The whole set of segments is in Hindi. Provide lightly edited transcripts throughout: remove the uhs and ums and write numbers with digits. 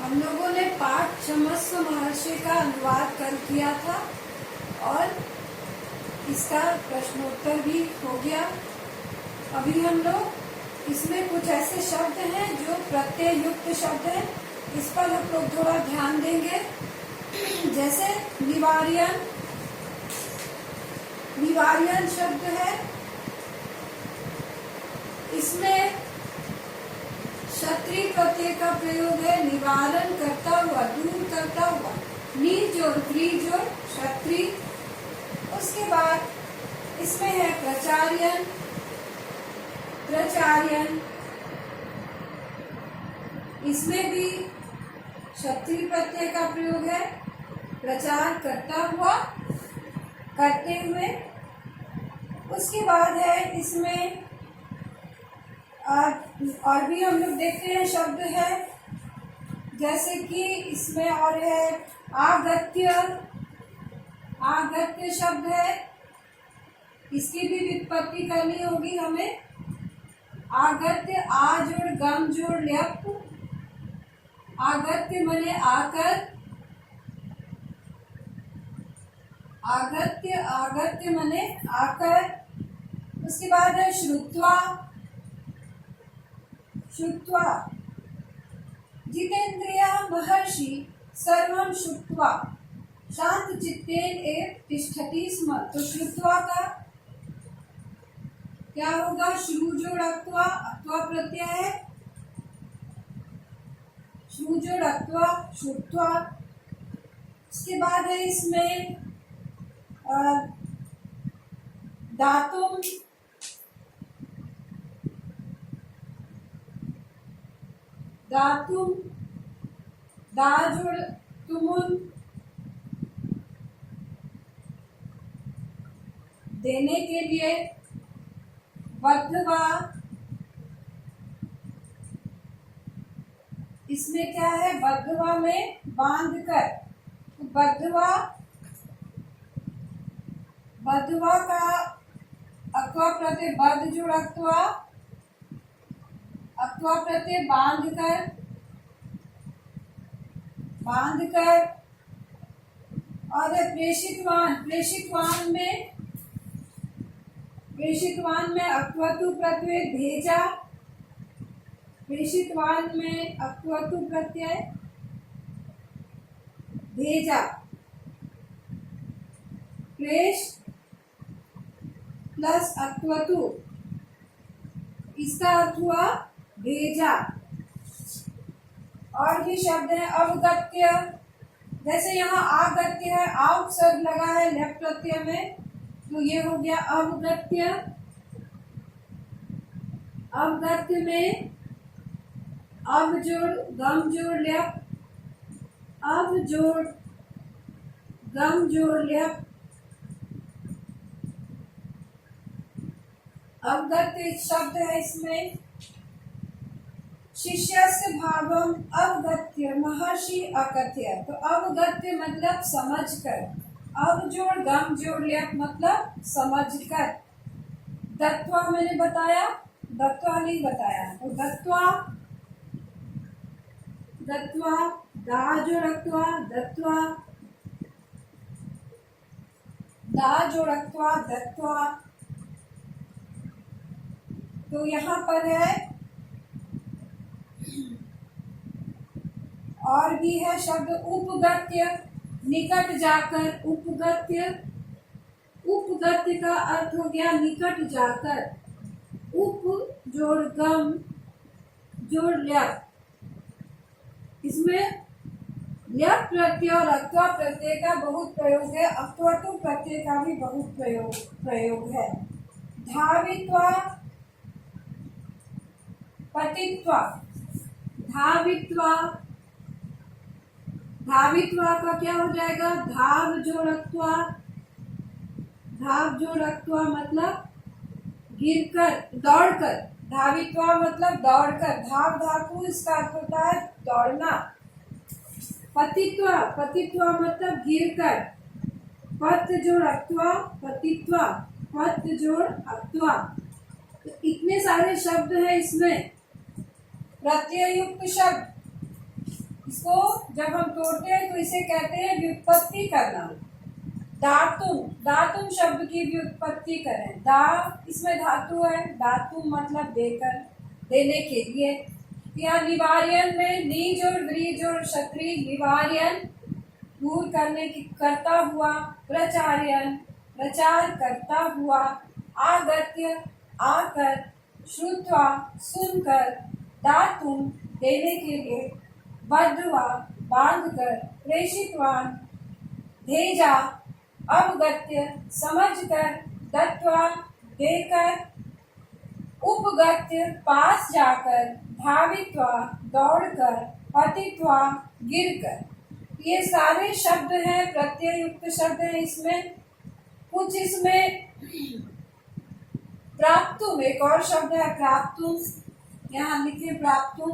हम लोगों ने पाठ क्षमस्व महर्षि का अनुवाद कर किया था और इसका प्रश्नोत्तर भी हो गया। अभी हम लोग इसमें कुछ ऐसे शब्द हैं जो प्रत्यय युक्त शब्द हैं, इस पर हम लोग थोड़ा ध्यान देंगे। जैसे निवार्यन, निवार्यन शब्द है, इसमें क्षत्रिय प्रत्यय का प्रयोग है। निवारण करता हुआ, दूर करता हुआ, नीज और ग्रीज और क्षत्रिय। उसके बाद इसमें है प्रचार्यन, प्रचार्यन, इसमें भी क्षत्रिय प्रत्यय का प्रयोग है। प्रचार करता हुआ, करते हुए। उसके बाद है इसमें और भी हम लोग देखते हैं शब्द है, जैसे कि इसमें और है आगत्य, आगत्य शब्द है, इसकी भी व्युत्पत्ति करनी होगी हमें। आगत्य, आ जोड़ गम जोड़ ल्यप, आगत्य मने आकर, आगत्य, आगत्य मने आकर। उसके बाद है श्रुत्वा, श्रुत्वा, जितेन्द्रिय महर्षि सर्वं श्रुत्वा शांत चित्तेन एव तिष्ठति स्म। तो श्रुत्वा का क्या होगा? श्रु जोड़ अक्त्वा, अक्त्वा प्रत्यय है, श्रु जोड़ अक्त्वा, श्रुत्वा। उसके बाद है इसमें दातुम, दातुम, दा जोड़ तुमुन, देने के लिए। बद्धवा, इसमें क्या है? बद्धवा में बांध कर। बद्धवा, बद्धवा का अक्वा प्रत्यय बद्ध जोड़ अक्त्वा, अक्वा प्रत्यय बांध कर, बांध कर। और प्रेषितवान, प्रेषितवान में, प्रेषितवान में अक्वतु प्रत्यय भेजा, प्रेषितवान में अक्वतु प्रत्यय भेजा। प्रेष प्लस अक्वतु, इसका अर्थ हुआ भेजा। और भी शब्द है अवगत्य, जैसे यहाँ आगत्य है, आव शब्द लगा है लेफ्ट प्रत्यय में, तो ये हो गया अवगत्य। अवगत्य में अब जोड़ गम जोड़ ल्यप, अब जोड़ गम जोड़ ल्यप। अवगत्य शब्द है इसमें। शिष्यस्य भावम अवगत्य महर्षि अकथ्य। तो अवगत्य मतलब समझकर, अब जोड़ गम जोड़ ल्यप मतलब समझकर। दत्वा मैंने बताया, दत्वा नहीं बताया, तो दत्वा, दत्वा, दा जोड़त्वा, दत्वा, दा जोड़त्वा, दत्वा। तो यहाँ पर है और भी है शब्द उपगत्य, निकट जाकर, उपगत्य। उपगत्य का अर्थ हो गया निकट जाकर। उप जोड़ गम जोड़ ल्यप, इसमें ल्यप प्रत्यय और अक्त्वा प्रत्यय का बहुत प्रयोग है, अक्त्वतु प्रत्यय का भी बहुत प्रयोग है। धावित्वा, पतित्वा, धावित्वा, धावित्वा का क्या हो जाएगा? धाव जोड़त्वा, धाव जोड़त्वा मतलब गिरकर, दौड़कर। धावित्वा मतलब दौड़कर, धाव धातु इसका अर्थ होता है दौड़ना। पतित्वा, पतित्वा मतलब गिरकर। पत जोड़ अक्त्वा, पतित्वा, पत जोड़ अक्त्वा। तो इतने सारे शब्द हैं इसमें, प्रत्यय युक्त शब्द। इसको जब हम तोड़ते हैं तो इसे कहते हैं व्युत्पत्ति करना। दातुम, दातुम शब्द की व्युत्पत्ति करें। दा इसमें धातु है, धातु मतलब देकर, देने के लिए। यहाँ निवार्यन में नीज और व्रीज और क्षत्रिय, निवार्यन दूर करने की, करता हुआ, प्रचार्यन प्रचार करता हुआ, आगत्य आकर, श्रुत्वा सुनकर, दातुम देने के लिए, बद्धवा बांधकर, प्रेषितवान भेजा, अवगत्य समझकर, दत्वा देकर, उपगत्य पास जाकर, धावित्वा दौड़कर, पतित्वा गिरकर। ये सारे शब्द हैं, प्रत्यय युक्त शब्द हैं। इसमें कुछ इसमें प्राप्तुम, एक और शब्द है प्राप्तुम, यहाँ लिखे प्राप्तुम।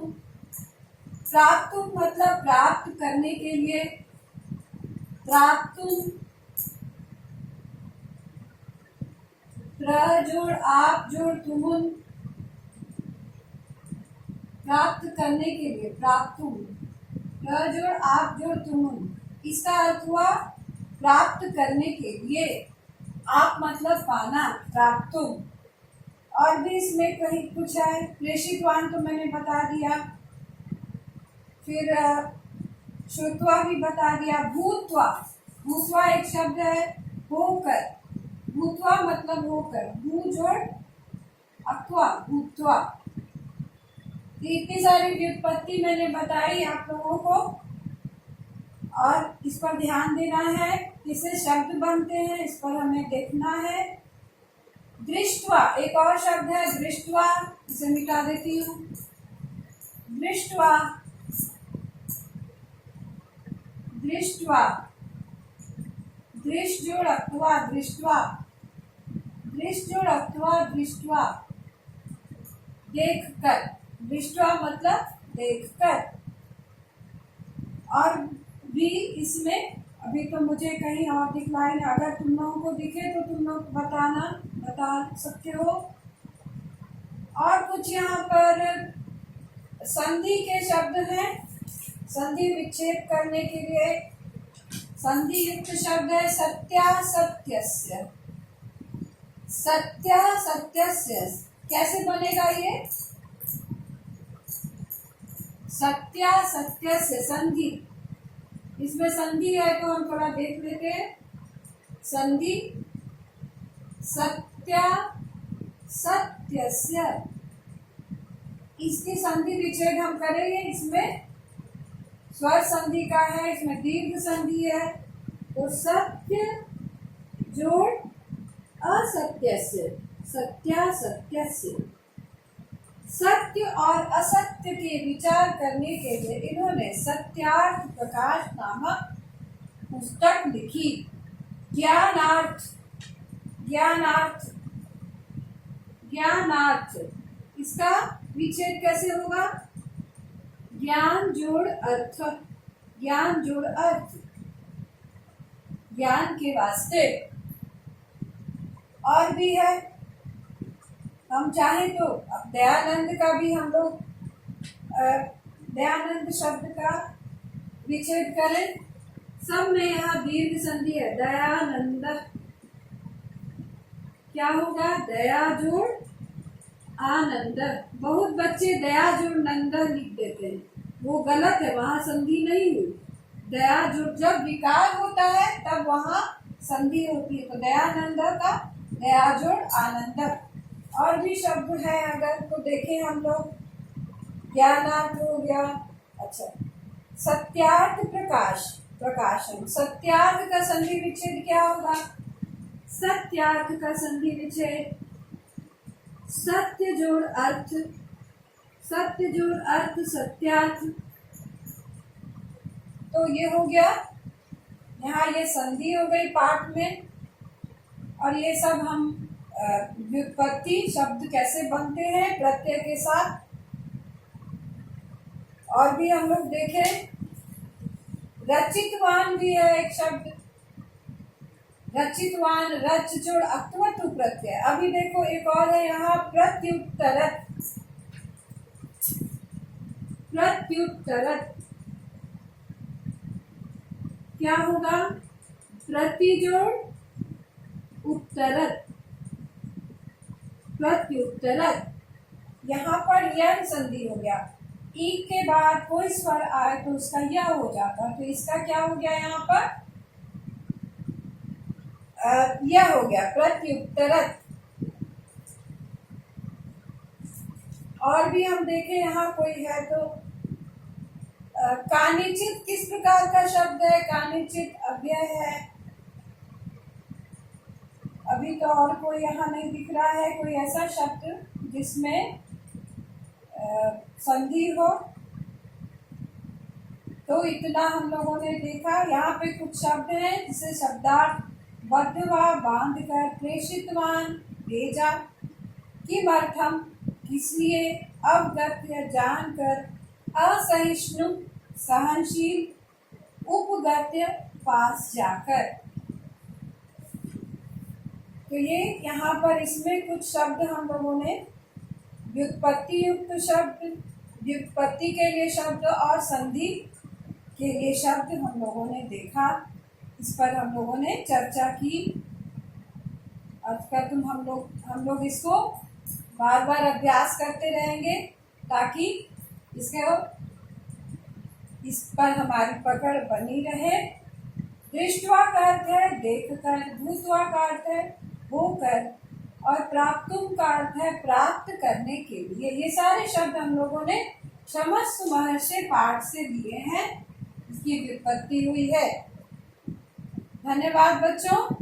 प्राप्तुम मतलब प्राप्त करने के लिए। प्राप्तुम प्र जोड़ आप जोड़ तुमुन, प्राप्त करने के लिए प्राप्तुम, प्र जोड़ आप जोड़ तुमुन। इसका अर्थ हुआ प्राप्त करने के लिए। आप मतलब पाना, प्राप्तुम। और भी इसमें कहीं कुछ है। प्रेषितवान तो मैंने बता दिया, फिर श्रुत्वा भी बता दिया। भूत्वा, भूत्वा एक शब्द है, होकर। भूत्वा मतलब होकर, भू जोड़ अक्वा, भूत्वा। इतनी सारी व्युत्पत्ति मैंने बताई आप लोगों को, और इस पर ध्यान देना है। किससे शब्द बनते हैं इस पर हमें देखना है। दृष्टवा एक और शब्द है, दृष्टवा, इसे मिटा देती हूँ। दृष्टवा, दृष्टवा, दृष्ट जोड़ अक्वा, दृष्टवा, दृष्ट जोड़ अक्वा, दृष्टवा, देखकर। दृष्टवा मतलब देखकर। और भी इसमें अभी तो मुझे कहीं और दिखलाई, अगर तुम लोगों को दिखे तो तुम लोग बताना, बता सकते हो। और कुछ यहाँ पर संधि के शब्द हैं, संधि विच्छेद करने के लिए। संधि युक्त शब्द है सत्यासत्यस्य। सत्यासत्यस्य कैसे बनेगा ये? सत्यासत्यस्य संधि, इसमें संधि है तो हम थोड़ा देख लेते हैं। संधि सत्या सत्यस्य, इसकी संधि विच्छेद हम करेंगे। इसमें स्वर संधि का है, इसमें दीर्घ संधि है। तो सत्य जोड़ असत्यस्य, सत्यासत्यस्य। सत्य और असत्य के विचार करने के लिए इन्होंने सत्यार्थ प्रकाश नामक पुस्तक लिखी। ज्ञानार्थ, ज्ञानार्थ, ज्ञानार्थ, इसका विच्छेद कैसे होगा? ज्ञान जोड़ अर्थ, ज्ञान जोड़ अर्थ, ज्ञान के वास्ते। और भी है, हम चाहे तो अब दयानंद का भी हम लोग दयानंद शब्द का विच्छेद करें। सब में यहाँ दीर्घ संधि है। दयानंद क्या होगा? दया जोड़ आनंद। बहुत बच्चे दया जोड़ नंद लिख देते हैं, वो गलत है, वहां संधि नहीं हुई। दया जोड़, जब विकार होता है तब वहां संधि होती है। तो दयानंद का दया जोड़ आनंद। और भी शब्द है अगर तो देखें हम लोग। ज्ञानार्थ हो गया। अच्छा, सत्यार्थ प्रकाश, प्रकाशन। सत्यार्थ का संधि विच्छेद क्या होगा? सत्यार्थ का संधि विच्छेद सत्य जोड़ अर्थ, सत्य जोड़ अर्थ, सत्यार्थ। तो ये हो गया, यहाँ ये संधि हो गई पाठ में। और ये सब हम व्युत्पत्ति शब्द कैसे बनते हैं प्रत्यय के साथ। और भी हम लोग देखें, रचितवान भी है एक शब्द। रचितवान, रच जोड़ अक्वतु प्रत्यय। अभी देखो एक और है यहाँ, प्रत्युत्तरत, प्रत्युत्तरत। क्या होगा? प्रतिजोड़ उत्तरत, प्रत्युत्तरत। यहाँ पर यह संधि हो गया, ई के बाद कोई स्वर आए तो उसका यह हो जाता, तो इसका क्या हो गया यहाँ पर? यह हो गया प्रत्युत्तरत। और भी हम देखें यहाँ कोई है तो कानिचित किस प्रकार का शब्द है? कानिचित अव्यय है। अभी तो और कोई यहाँ नहीं दिख रहा है कोई ऐसा शब्द जिसमें संधि हो। तो इतना हम लोगों ने देखा। यहाँ पे कुछ शब्द हैं जिसे शब्दार्थ बद्धवा बांध कर, प्रेषितवान भेजा, किमर्थम किसलिए, अवगत्य जानकर, असहिष्णु सहनशील, उपगत्य पास जाकर। तो ये यहाँ पर इसमें कुछ शब्द हम लोगों ने व्युत्पत्ति युक्त शब्द, व्युत्पत्ति के लिए शब्द और संधि के लिए शब्द हम लोगों ने देखा। इस पर हम लोगों ने चर्चा की। अब हम लोग इसको बार बार अभ्यास करते रहेंगे ताकि इस पर हमारी पकड़ बनी रहे। दृष्टवा का अर्थ है देखकर, भूतवा का अर्थ है होकर, और प्राप्तुम का अर्थ है प्राप्त करने के लिए। ये सारे शब्द हम लोगों ने क्षमस्व महर्षि पाठ से लिए हैं, इसकी व्युत्पत्ति हुई है। धन्यवाद बच्चों।